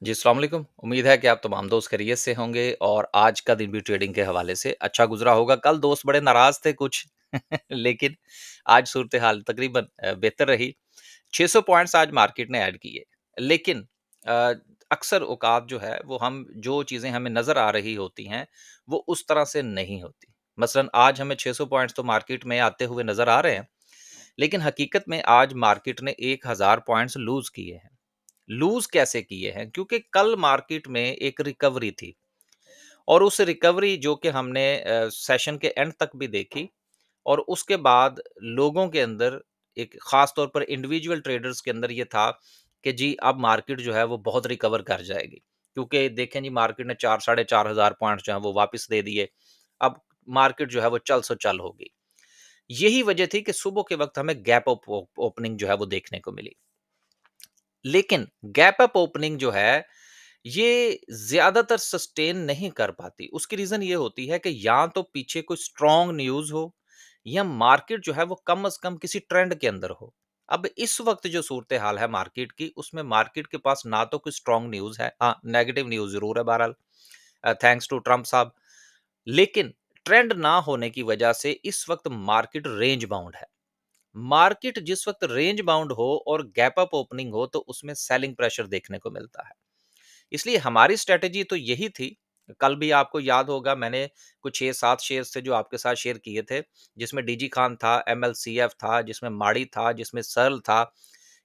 जी, अस्सलाम वालेकुम। उम्मीद है कि आप तमाम दोस्त खैरियत से होंगे और आज का दिन भी ट्रेडिंग के हवाले से अच्छा गुज़रा होगा। कल दोस्त बड़े नाराज़ थे कुछ लेकिन आज सूरत-ए-हाल तकरीबन बेहतर रही। 600 पॉइंट्स आज मार्केट ने ऐड किए। लेकिन अ, अक्सर औकात जो है वो हम जो चीज़ें हमें नज़र आ रही होती हैं, वो उस तरह से नहीं होती। मसलन आज हमें 600 पॉइंट्स तो मार्केट में आते हुए नज़र आ रहे हैं, लेकिन हकीकत में आज मार्केट ने 1000 पॉइंट्स लूज़ किए हैं। लूज़ कैसे किए हैं? क्योंकि कल मार्केट में एक रिकवरी थी और उस रिकवरी जो कि हमने सेशन के एंड तक भी देखी और उसके बाद लोगों के अंदर एक ख़ास तौर पर इंडिविजुअल ट्रेडर्स के अंदर ये था कि जी अब मार्केट जो है वो बहुत रिकवर कर जाएगी। क्योंकि देखें जी मार्केट ने 4 साढ़े 4000 पॉइंट्स जो हैं वो वापस दे दिए। अब मार्केट जो है वो चल सो चल होगी। यही वजह थी कि सुबह के वक़्त हमें गैप अप ओपनिंग जो है वो देखने को मिली। लेकिन गैप अप ओपनिंग जो है, ये ज़्यादातर सस्टेन नहीं कर पाती। उसकी रीज़न ये होती है कि या तो पीछे कोई स्ट्रॉन्ग न्यूज़ हो या मार्केट जो है वो कम से कम किसी ट्रेंड के अंदर हो। अब इस वक़्त जो सूरत-ए-हाल है मार्केट की, उसमें मार्केट के पास ना तो कोई स्ट्रॉन्ग न्यूज़ है, हाँ, नेगेटिव न्यूज़ ज़रूर है बहरहाल थैंक्स टू ट्रम्प साहब। लेकिन ट्रेंड ना होने की वजह से इस वक़्त मार्केट रेंज बाउंड है। मार्केट जिस वक़्त रेंज बाउंड हो और गैप अप ओपनिंग हो तो उसमें सेलिंग प्रेशर देखने को मिलता है। इसलिए हमारी स्ट्रैटेजी तो यही थी, कल भी आपको याद होगा मैंने कुछ 6-7 शेयर्स थे जो आपके साथ शेयर किए थे, जिसमें डीजी खान था, एमएलसीएफ था, जिसमें माड़ी था, जिसमें सर्ल था,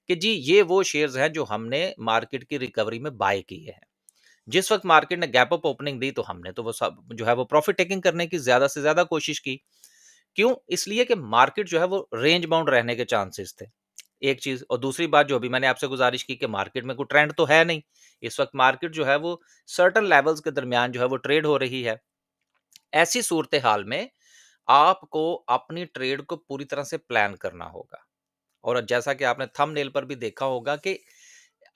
कि जी ये वो शेयर्स हैं जो हमने मार्केट की रिकवरी में बाय किए हैं। जिस वक़्त मार्केट ने गैप अप ओपनिंग दी तो हमने तो वो सब जो है वो प्रॉफिट टेकिंग करने की ज़्यादा से ज़्यादा कोशिश की। क्यों? इसलिए कि मार्केट जो है वो रेंज बाउंड रहने के चांसेस थे। एक चीज़ और दूसरी बात जो अभी मैंने आपसे गुज़ारिश की कि मार्केट में कोई ट्रेंड तो है नहीं। इस वक़्त मार्केट जो है वो सर्टेन लेवल्स के दरमियान जो है वो ट्रेड हो रही है। ऐसी सूरत-ए-हाल में आपको अपनी ट्रेड को पूरी तरह से प्लान करना होगा। और जैसा कि आपने थंबनेल पर भी देखा होगा कि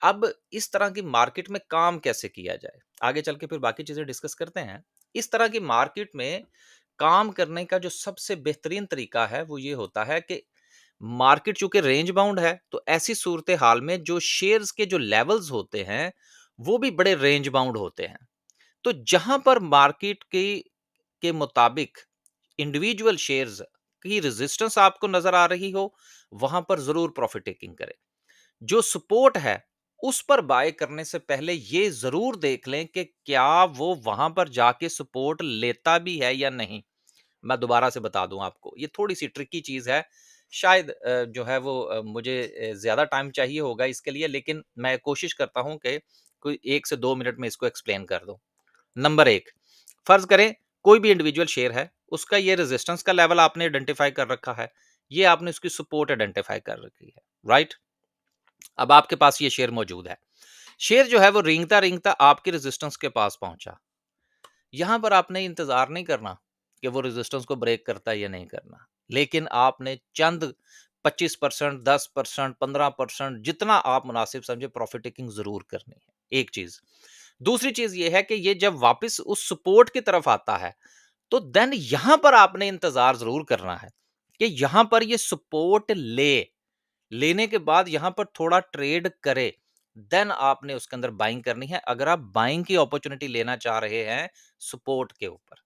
अब इस तरह की मार्केट में काम कैसे किया जाए? आगे चल के फिर बाकी चीज़ें डिस्कस करते हैं। इस तरह की मार्केट में काम करने का जो सबसे बेहतरीन तरीका है वो ये होता है कि मार्केट चूंकि रेंज बाउंड है तो ऐसी सूरत हाल में जो शेयर्स के जो लेवल्स होते हैं वो भी बड़े रेंज बाउंड होते हैं। तो जहां पर मार्केट के मुताबिक इंडिविजुअल शेयर्स की रेजिस्टेंस आपको नजर आ रही हो वहां पर जरूर प्रॉफिट टेकिंग करें। जो सपोर्ट है उस पर बाय करने से पहले ये जरूर देख लें कि क्या वो वहां पर जाके सपोर्ट लेता भी है या नहीं। मैं दोबारा से बता दूं आपको, ये थोड़ी सी ट्रिकी चीज है। शायद जो है वो मुझे ज्यादा टाइम चाहिए होगा इसके लिए, लेकिन मैं कोशिश करता हूं कि कोई 1 से 2 मिनट में इसको एक्सप्लेन कर दूं। नंबर एक, फर्ज करें कोई भी इंडिविजुअल शेयर है, उसका ये रेजिस्टेंस का लेवल आपने आइडेंटिफाई कर रखा है, ये आपने उसकी सपोर्ट आइडेंटिफाई कर रखी है, राइट। अब आपके पास ये शेयर मौजूद है। शेयर जो है वो रेंगता रेंगता आपके रेजिस्टेंस के पास पहुंचा। यहां पर आपने इंतजार नहीं करना कि वो रेजिस्टेंस को ब्रेक करता है या नहीं करना, लेकिन आपने चंद 25%, 10%, 15% जितना आप मुनासिब समझे प्रॉफिट टेकिंग जरूर करनी है। एक चीज। दूसरी चीज ये है कि ये जब वापस उस सपोर्ट की तरफ आता है तो देन यहां पर आपने इंतजार जरूर करना है कि यहां पर ये सपोर्ट लेने के बाद यहां पर थोड़ा ट्रेड करे, देन आपने उसके अंदर बाइंग करनी है अगर आप बाइंग की अपॉर्चुनिटी लेना चाह रहे हैं सपोर्ट के ऊपर।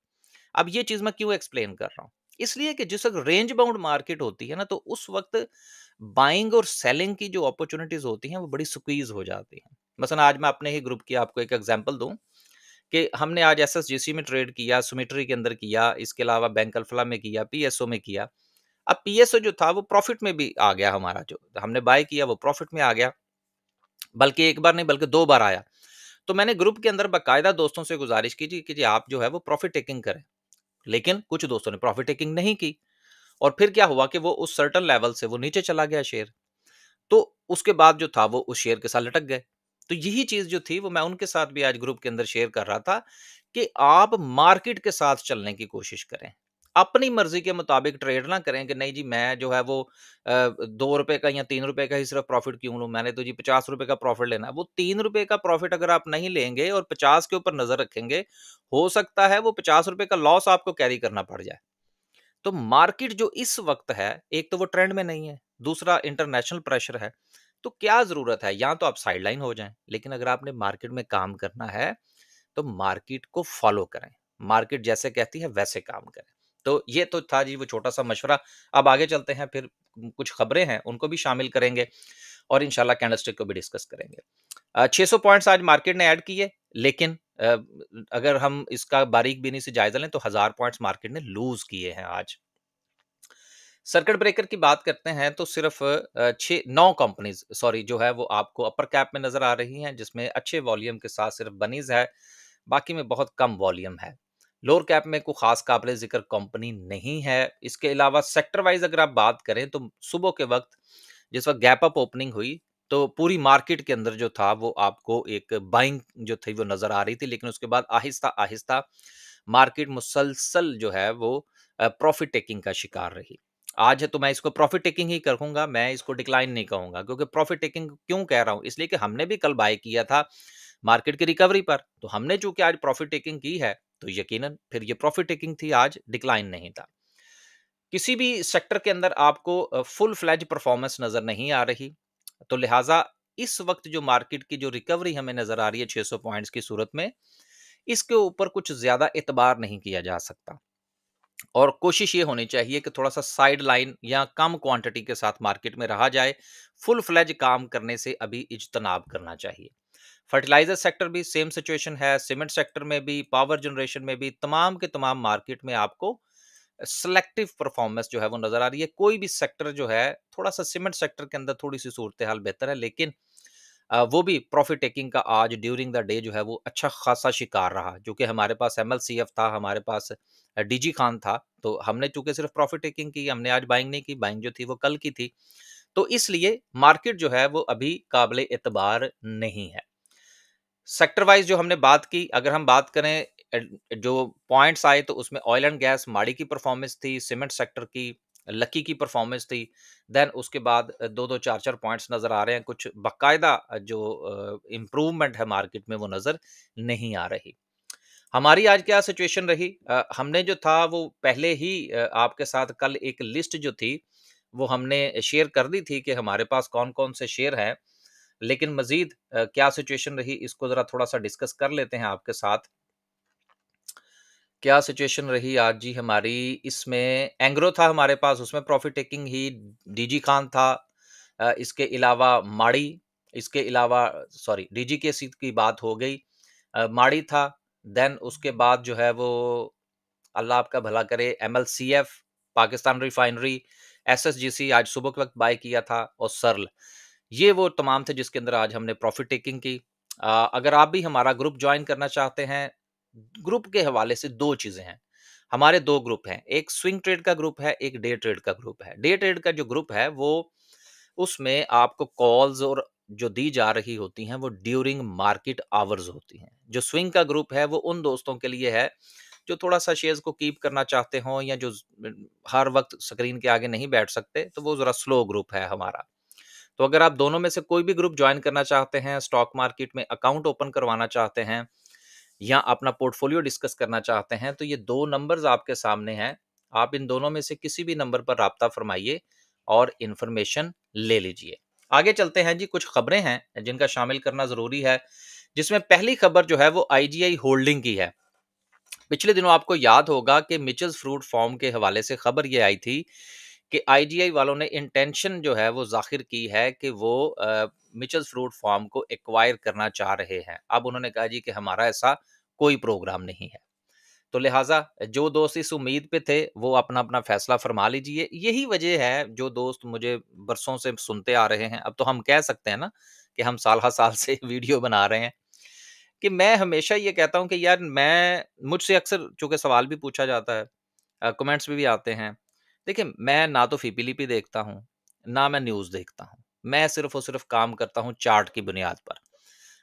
अब ये चीज मैं क्यों एक्सप्लेन कर रहा हूं, इसलिए कि जिस वक्त रेंज बाउंड मार्केट होती है ना तो उस वक्त बाइंग और सेलिंग की जो अपॉर्चुनिटीज होती हैं वो बड़ी स्क्वीज हो जाती हैं। मसलन आज मैं अपने ही ग्रुप की आपको एक एग्जांपल दूं कि हमने आज एसएसजीसी में ट्रेड किया, सुमिट्री के अंदर किया, इसके अलावा बैंक अल्फला में किया, पीएसओ में किया। अब पीएसओ जो था वो प्रॉफिट में भी आ गया, हमारा जो हमने बाय किया वो प्रॉफिट में आ गया, बल्कि एक बार नहीं बल्कि 2 बार आया। तो मैंने ग्रुप के अंदर बाकायदा दोस्तों से गुजारिश की थी कि जी आप जो है वो प्रॉफिट टेकिंग करें, लेकिन कुछ दोस्तों ने प्रॉफिट टेकिंग नहीं की और फिर क्या हुआ कि वो उस सर्टन लेवल से वो नीचे चला गया शेयर। तो उसके बाद जो था वो उस शेयर के साथ लटक गए। तो यही चीज जो थी वो मैं उनके साथ भी आज ग्रुप के अंदर शेयर कर रहा था कि आप मार्केट के साथ चलने की कोशिश करें। अपनी मर्जी के मुताबिक ट्रेड ना करें कि नहीं जी मैं जो है वो 2 रुपए का या 3 रुपए का ही सिर्फ प्रॉफिट क्यों लूं, मैंने तो जी 50 रुपए का प्रॉफिट लेना है। वो 3 रुपए का प्रॉफिट अगर आप नहीं लेंगे और 50 के ऊपर नजर रखेंगे, हो सकता है वो 50 रुपए का लॉस आपको कैरी करना पड़ जाए। तो मार्केट जो इस वक्त है, एक तो वो ट्रेंड में नहीं है, दूसरा इंटरनेशनल प्रेशर है। तो क्या ज़रूरत है? या तो आप साइडलाइन हो जाएँ, लेकिन अगर आपने मार्केट में काम करना है, तो मार्केट को फ़ॉलो करें। मार्केट जैसे कहती है वैसे काम करें। तो ये तो था जी वो छोटा-सा मशवरा। अब आगे चलते हैं फिर कुछ खबरें हैं, उनको भी शामिल करेंगे और इंशाल्लाह कैंडलस्टिक को भी डिस्कस करेंगे। 600 पॉइंट्स आज मार्केट ने ऐड किए, लेकिन अगर हम इसका बारीक-बीनी से जायज़ा लें तो 1000 पॉइंट्स मार्केट ने लूज़ किए हैं आज। सर्किट ब्रेकर की बात करते हैं तो सिर्फ 9 कंपनीज सॉरी जो है वो आपको अपर कैप में नजर आ रही हैं, जिसमें अच्छे वॉल्यूम के साथ सिर्फ बनीज है, बाकी में बहुत कम वॉल्यूम है। लोअर कैप में कोई खास काबिल जिक्र कंपनी नहीं है। इसके अलावा सेक्टर वाइज अगर आप बात करें तो सुबह के वक्त जिस वक्त गैप अप ओपनिंग हुई, तो पूरी मार्केट के अंदर जो था वो आपको एक बाइंग जो थी वो नजर आ रही थी, लेकिन उसके बाद आहिस्ता आहिस्ता मार्केट मुसलसल जो है वो प्रॉफिट टेकिंग का शिकार रही। आज है तो मैं इसको प्रॉफिट टेकिंग ही कहूँगा, मैं इसको डिक्लाइन नहीं कहूँगा, क्योंकि प्रॉफिट टेकिंग क्यों कह रहा हूँ? इसलिए कि हमने भी कल बाय किया था मार्केट की रिकवरी पर, तो हमने चूँकि आज प्रॉफिट टेकिंग की है, तो यकीनन फिर ये प्रॉफिट टेकिंग थी, आज डिक्लाइन नहीं था। किसी भी सेक्टर के अंदर आपको फुल फ्लेज परफॉर्मेंस नज़र नहीं आ रही, तो लिहाज़ा इस वक़्त जो मार्केट की जो रिकवरी हमें नज़र आ रही है 600 पॉइंट्स की सूरत में, इसके ऊपर कुछ ज़्यादा एतबार नहीं किया जा सकता। और कोशिश ये होनी चाहिए कि थोड़ा-सा साइड लाइन या कम क्वांटिटी के साथ मार्केट में रहा जाए। फुल फ्लेज काम करने से अभी इज्तनाब करना चाहिए। फर्टिलाइज़र सेक्टर भी सेम सिचुएशन है, सीमेंट सेक्टर में भी, पावर जनरेशन में भी, तमाम के तमाम मार्केट में आपको सेलेक्टिव परफॉर्मेंस जो है वो नज़र आ रही है। कोई भी सेक्टर जो है, थोड़ा-सा सीमेंट सेक्टर के अंदर थोड़ी-सी सूरत-ए-हाल बेहतर है, लेकिन वो भी प्रॉफिट टेकिंग का आज ड्यूरिंग द डे जो है वो अच्छा खासा शिकार रहा, जो कि हमारे पास एमएलसीएफ था, हमारे पास डीजी खान था, तो हमने चूंकि सिर्फ प्रॉफिट टेकिंग की, हमने आज बाइंग नहीं की, बाइंग जो थी वो कल की थी। तो इसलिए मार्केट जो है वो अभी काबिल एतबार नहीं है। सेक्टर वाइज जो हमने बात की, अगर हम बात करें जो पॉइंट्स आए तो उसमें ऑयल एंड गैस माड़ी की परफॉर्मेंस थी, सीमेंट सेक्टर की लकी की परफॉर्मेंस थी। देन उसके बाद 2-2 4-4 पॉइंट्स नज़र आ रहे हैं, कुछ बाकायदा जो इम्प्रूवमेंट है मार्केट में वो नज़र नहीं आ रही। हमारी आज क्या सिचुएशन रही, हमने जो था वो पहले ही आपके साथ कल एक लिस्ट जो थी वो हमने शेयर कर दी थी कि हमारे पास कौन-कौन से शेयर हैं। लेकिन मज़ीद क्या सिचुएशन रही इसको ज़रा थोड़ा-सा डिस्कस कर लेते हैं आपके साथ। क्या सिचुएशन रही आज जी हमारी, इसमें एंग्रो था हमारे पास, उसमें प्रॉफिट टेकिंग ही, डीजी खान था, इसके अलावा माड़ी, इसके अलावा सॉरी डीजी के सीट की बात हो गई, माड़ी था, देन उसके बाद जो है वो अल्लाह आपका भला करे एमएलसीएफ, पाकिस्तान रिफाइनरी, एसएसजीसी आज सुबह के वक़्त बाय किया था और सर्ल। ये वो तमाम थे जिसके अंदर आज हमने प्रॉफिट टेकिंग की। अगर आप भी हमारा ग्रुप जॉइन करना चाहते हैं, ग्रुप के हवाले से 2 चीज़ें हैं। हमारे 2 ग्रुप हैं, एक स्विंग ट्रेड का ग्रुप है, एक डे ट्रेड का ग्रुप है। डे ट्रेड का जो ग्रुप है वो उसमें आपको कॉल्स और जो दी जा रही होती हैं वो ड्यूरिंग मार्केट आवर्स होती हैं। जो स्विंग का ग्रुप है वो उन दोस्तों के लिए है जो थोड़ा-सा शेयर्स को कीप करना चाहते हों या जो हर वक़्त स्क्रीन के आगे नहीं बैठ सकते, तो वो ज़रा स्लो ग्रुप है हमारा। तो अगर आप दोनों में से कोई भी ग्रुप जॉइन करना चाहते हैं, स्टॉक मार्केट में अकाउंट ओपन करवाना चाहते हैं या अपना पोर्टफोलियो डिस्कस करना चाहते हैं, तो ये 2 नंबर्स आपके सामने हैं। आप इन दोनों में से किसी भी नंबर पर राब्ता फरमाइए और इन्फॉर्मेशन ले लीजिए। आगे चलते हैं जी, कुछ खबरें हैं जिनका शामिल करना ज़रूरी है, जिसमें पहली खबर जो है वो आईजीआई होल्डिंग की है। पिछले दिनों आपको याद होगा कि मिचेल्स फ्रूट फार्म के हवाले से खबर ये आई थी कि आईजीआई वालों ने इंटेंशन जो है वो ज़ाहिर की है कि वो मिचेल्स फ्रूट फार्म को एक्वायर करना चाह रहे हैं। अब उन्होंने कहा जी कि हमारा ऐसा कोई प्रोग्राम नहीं है। तो लिहाज़ा जो दोस्त इस उम्मीद पे थे वो अपना-अपना फ़ैसला फ़रमा लीजिए। यही वजह है जो दोस्त मुझे बरसों से सुनते आ रहे हैं, अब तो हम कह सकते हैं ना कि हम साल-हा-साल से वीडियो बना रहे हैं, कि मैं हमेशा ये कहता हूँ कि यार मैं मुझसे अक्सर चूँकि सवाल भी पूछा जाता है, कमेंट्स भी आते हैं। देखिए, मैं ना तो फ़ीपीलीपी देखता हूँ, ना मैं न्यूज़ देखता हूँ। मैं सिर्फ़ और सिर्फ़ काम करता हूँ चार्ट की बुनियाद पर।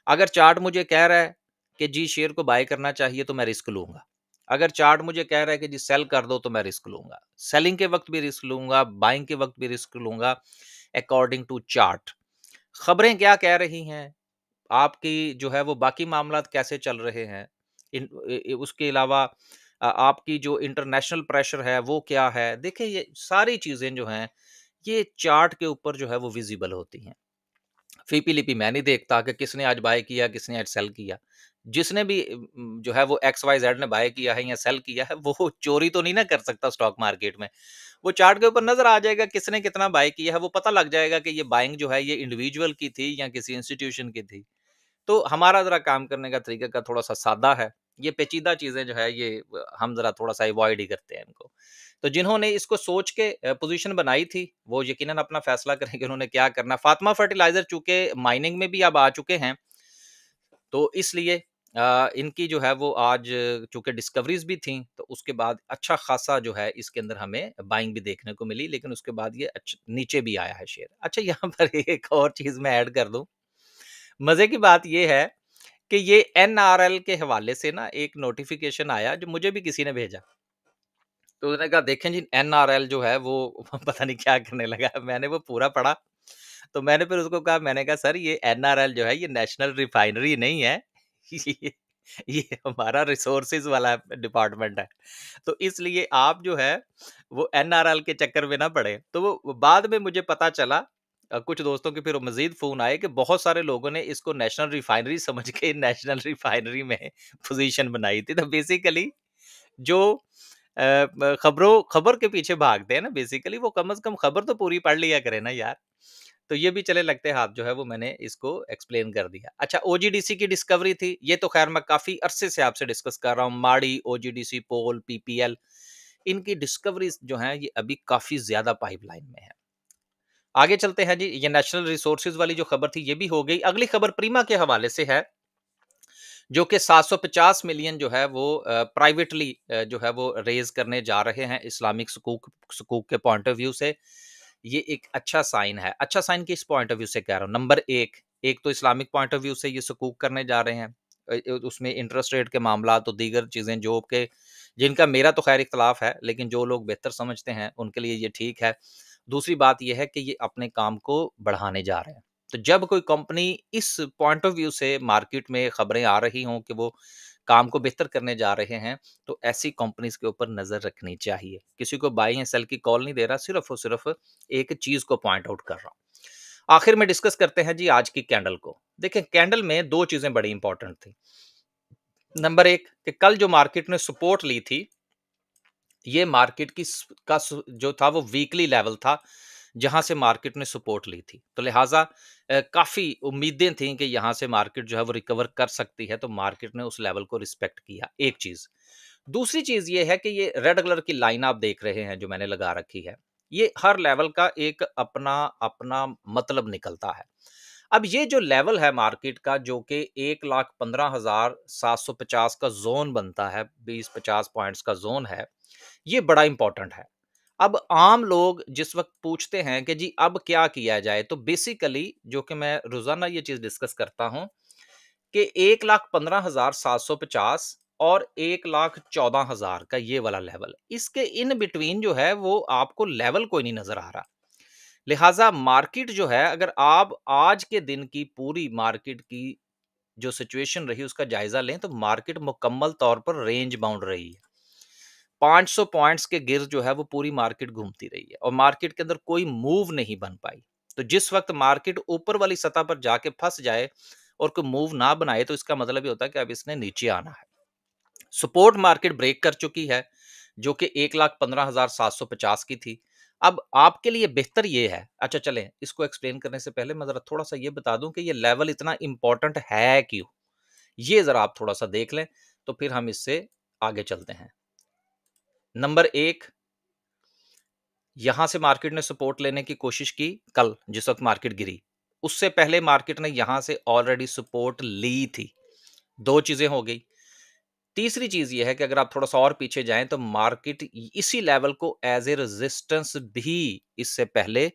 अगर चार्ट मुझे कह रहा है कि जी शेयर को बाय करना चाहिए तो मैं रिस्क लूँगा। अगर चार्ट मुझे कह रहा है कि जी सेल कर दो तो मैं रिस्क लूँगा। सेलिंग के वक़्त भी रिस्क लूँगा, बाइंग के वक़्त भी रिस्क लूँगा अकॉर्डिंग टू चार्ट। खबरें क्या कह रही हैं? आपकी जो है वो बाकी मामलात कैसे चल रहे हैं? उसके अलावा आपकी जो इंटरनेशनल प्रेशर है वो क्या है? देखिए ये सारी चीज़ें जो हैं, ये चार्ट के ऊपर जो है वो विज़िबल होती हैं। फीपी-लिपि मैं नहीं देखता कि किसने आज बाय किया, किसने आज सेल किया। जिसने भी जो है वो एक्स, वाई, ज़ेड ने बाय किया है या सेल किया है, वो चोरी तो नहीं ना कर सकता स्टॉक मार्केट में। वो चार्ट के ऊपर नज़र आ जाएगा किसने कितना बाय किया है, वो पता लग जाएगा कि ये बाइंग जो है ये इंडिविजुअल की थी या किसी इंस्टीट्यूशन की थी। तो हमारा ज़रा काम करने का तरीका का थोड़ा-सा सादा है। ये पेचीदा चीज़ें जो है ये हम ज़रा थोड़ा-सा अवॉइड ही करते हैं इनको। तो जिन्होंने इसको सोच के पोज़ीशन बनाई थी, वो यकीनन अपना फ़ैसला करें कि उन्होंने क्या करना है। फातिमा फर्टिलाइज़र चूँकि माइनिंग में भी अब आ चुके हैं, तो इसलिए इनकी जो है वो आज चूँकि डिस्कवरीज़ भी थी, तो उसके बाद अच्छा खासा जो है इसके अंदर हमें बाइंग भी देखने को मिली, लेकिन उसके बाद ये नीचे भी आया है शेयर। अच्छा, यहाँ पर एक और चीज़ मैं ऐड कर दूँ। मज़े की बात ये है कि ये एनआरएल के हवाले से ना एक नोटिफ़िकेशन आया जो मुझे भी किसी ने भेजा। तो उसने कहा देखें जी, एनआरएल जो है वो पता नहीं क्या करने लगा है। मैंने वो पूरा पढ़ा, तो मैंने फिर उसको कहा, मैंने कहा सर ये एनआरएल जो है ये नेशनल रिफाइनरी नहीं है। ये ये हमारा रिसोर्सेज़ वाला डिपार्टमेंट है। तो इसलिए आप जो है वो एनआरएल के चक्कर में ना पड़े। तो वो बाद में मुझे पता चला, कुछ दोस्तों के फिर मज़ीद फ़ोन आए कि बहुत सारे लोगों ने इसको नेशनल रिफाइनरी समझ के नेशनल रिफाइनरी में पोज़ीशन बनाई थी। तो बेसिकली जो खबर के पीछे भागते हैं ना, बेसिकली वो कम से कम खबर तो पूरी पढ़ लिया करें ना यार। तो ये भी चले लगते हाथ जो है वो मैंने इसको एक्सप्लेन कर दिया। अच्छा, ओजीडीसी की डिस्कवरी थी, ये तो खैर मैं काफ़ी अरसे से आपसे डिस्कस कर रहा हूँ। माड़ी, ओजीडीसी, पोल, पीपीएल, इनकी डिस्कवरीज़ जो हैं ये अभी काफ़ी ज़्यादा पाइपलाइन में है। आगे चलते हैं जी, ये नेशनल रिसोर्सेज़ वाली जो खबर थी ये भी हो गई। अगली खबर प्रीमा के हवाले से है, जो कि 750 मिलियन जो है वो प्राइवेटली जो है वो रेज़ करने जा रहे हैं इस्लामिक सकूक सकूक के पॉइंट ऑफ व्यू से। ये एक अच्छा साइन है। अच्छा साइन किस पॉइंट ऑफ व्यू से कह रहा हूँ? नंबर 1, एक तो इस्लामिक पॉइंट ऑफ व्यू से ये सकूक करने जा रहे हैं। उसमें इंटरेस्ट रेट के मामला तो दीगर चीज़ें जो कि जिनका मेरा तो खैर इख्तिलाफ है, लेकिन जो लोग बेहतर समझते हैं उनके लिए ये ठीक है। दूसरी बात ये है कि ये अपने काम को बढ़ाने जा रहे हैं। तो जब कोई कंपनी इस पॉइंट ऑफ व्यू से मार्केट में खबरें आ रही हों कि वो काम को बेहतर करने जा रहे हैं, तो ऐसी कंपनीज़ के ऊपर नज़र रखनी चाहिए। किसी को बाय या सेल की कॉल नहीं दे रहा, सिर्फ़ और सिर्फ़ एक चीज़ को पॉइंट आउट कर रहा हूँ। आखिर में डिस्कस करते हैं जी आज की कैंडल को। देखिए, कैंडल में 2 चीज़ें बड़ी इंपॉर्टेंट थी। नंबर 1, कि कल जो मार्केट ने सपोर्ट ली थी, ये मार्केट की जो था वो वीकली लेवल था, जहां से मार्केट ने सपोर्ट ली थी। तो लिहाजा काफी उम्मीदें थी कि यहां से मार्केट जो है वो रिकवर कर सकती है, तो मार्केट ने उस लेवल को रिस्पेक्ट किया। एक चीज। दूसरी चीज ये है कि ये रेड कलर की लाइन आप देख रहे हैं जो मैंने लगा रखी है, ये हर लेवल का एक अपना अपना मतलब निकलता है। अब ये जो लेवल है मार्केट का, जो कि 1,15,750 का जोन बनता है, 20-50 पॉइंट्स का जोन है, ये बड़ा इंपॉर्टेंट है। अब आम लोग जिस वक़्त पूछते हैं कि जी अब क्या किया जाए? तो बेसिकली जो कि मैं रोज़ाना ये चीज़ डिस्कस करता हूँ कि 1,15,750 और 1,14,000 का ये वाला लेवल, इसके इन बिटवीन जो है वो आपको लेवल कोई नहीं नज़र आ रहा। लिहाज़ा मार्केट जो है, अगर आप आज के दिन की पूरी मार्केट की जो सिचुएशन रही उसका जायज़ा लें, तो मार्केट मुकम्मल तौर पर रेंज बाउंड रही है। 500 पॉइंट्स के गिर्द जो है वो पूरी मार्केट घूमती रही है और मार्केट के अंदर कोई मूव नहीं बन पाई। तो जिस वक्त मार्केट ऊपर वाली सतह पर जाके फंस जाए और कोई मूव ना बनाए, तो इसका मतलब ये होता है कि अब इसने नीचे आना है। सपोर्ट मार्केट ब्रेक कर चुकी है, जो कि 1,15,750 की थी। अब आपके लिए बेहतर ये है, अच्छा चलें इसको एक्सप्लेन करने से पहले मैं जरा थोड़ा सा ये बता दूं कि ये लेवल इतना इंपॉर्टेंट है क्यों। ये जरा आप थोड़ा सा देख लें, तो फिर हम इससे आगे चलते हैं। नंबर एक, यहां से मार्केट ने सपोर्ट लेने की कोशिश की कल जिस वक्त मार्केट गिरी, उससे पहले मार्केट ने यहां से ऑलरेडी सपोर्ट ली थी। दो चीजें हो गई। तीसरी चीज ये है कि अगर आप थोड़ा सा और पीछे जाएं, तो मार्केट इसी लेवल को एज ए रेजिस्टेंस भी इससे पहले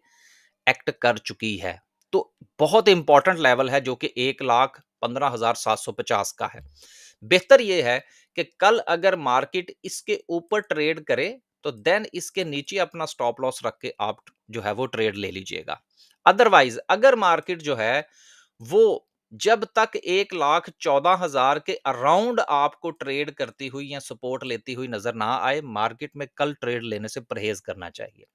एक्ट कर चुकी है। तो बहुत इंपॉर्टेंट लेवल है जो कि 1,15,750 का है। बेहतर यह है कि कल अगर मार्केट इसके ऊपर ट्रेड करे, तो देन इसके नीचे अपना स्टॉप लॉस रख के आप जो है वो ट्रेड ले लीजिएगा। अदरवाइज अगर मार्केट जो है वो जब तक 1,14,000 के अराउंड आपको ट्रेड करती हुई या सपोर्ट लेती हुई नजर ना आए, मार्केट में कल ट्रेड लेने से परहेज करना चाहिए।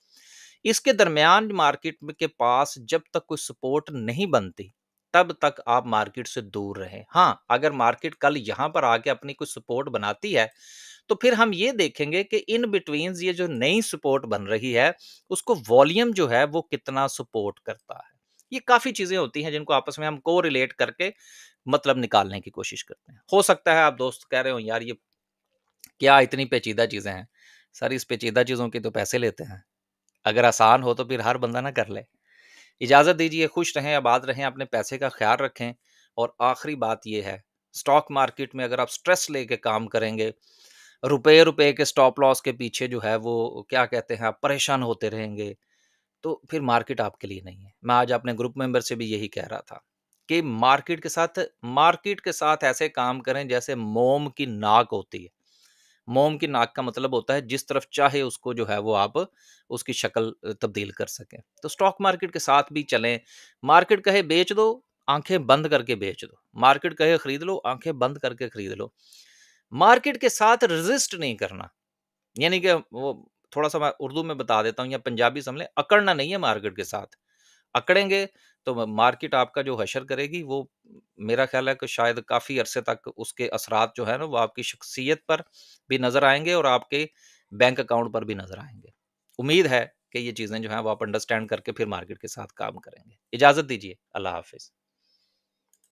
इसके दरमियान मार्केट में के पास जब तक कोई सपोर्ट नहीं बनती, तब तक आप मार्केट से दूर रहें। हाँ, अगर मार्केट कल यहाँ पर आके अपनी कोई सपोर्ट बनाती है, तो फिर हम ये देखेंगे कि इन बिटवीन्स ये जो नई सपोर्ट बन रही है, उसको वॉल्यूम जो है वो कितना सपोर्ट करता है। ये काफ़ी चीज़ें होती हैं जिनको आपस में हम कोरिलेट करके मतलब निकालने की कोशिश करते हैं। हो सकता है आप दोस्त कह रहे हो यार ये क्या इतनी पेचीदा चीज़ें हैं। सर इस पेचीदा चीज़ों के तो पैसे लेते हैं। अगर आसान हो तो फिर हर बंदा ना कर ले। इजाज़त दीजिए, खुश रहें, आबाद रहें, अपने पैसे का ख़्याल रखें और आखिरी बात ये है, स्टॉक मार्केट में अगर आप स्ट्रेस लेके काम करेंगे, रुपए-रुपए के स्टॉप लॉस के पीछे जो है वो क्या कहते हैं आप परेशान होते रहेंगे, तो फिर मार्केट आपके लिए नहीं है। मैं आज अपने ग्रुप मेंबर से भी यही कह रहा था कि मार्केट के साथ ऐसे काम करें जैसे मोम की नाक होती है। मोम की नाक का मतलब होता है जिस तरफ चाहे उसको जो है वो आप उसकी शक्ल तब्दील कर सकें। तो स्टॉक मार्केट के साथ भी चलें। मार्केट कहे बेच दो, आँखें बंद करके बेच दो। मार्केट कहे खरीद लो, आँखें बंद करके खरीद लो। मार्केट के साथ रेज़िस्ट नहीं करना। यानी कि वो थोड़ा-सा मैं उर्दू में बता देता हूँ या पंजाबी समझ लें, अकड़ना नहीं है मार्केट के साथ। अकड़ेंगे तो मार्केट आपका जो हशर करेगी वो मेरा ख्याल है कि शायद काफ़ी अरसे तक उसके असरात जो है ना वो आपकी शख्सियत पर भी नज़र आएँगे और आपके बैंक अकाउंट पर भी नज़र आएँगे। उम्मीद है कि ये चीज़ें जो हैं वो आप अंडरस्टैंड करके फिर मार्केट के साथ काम करेंगे। इजाज़त दीजिए, अल्लाह हाफ़िज़।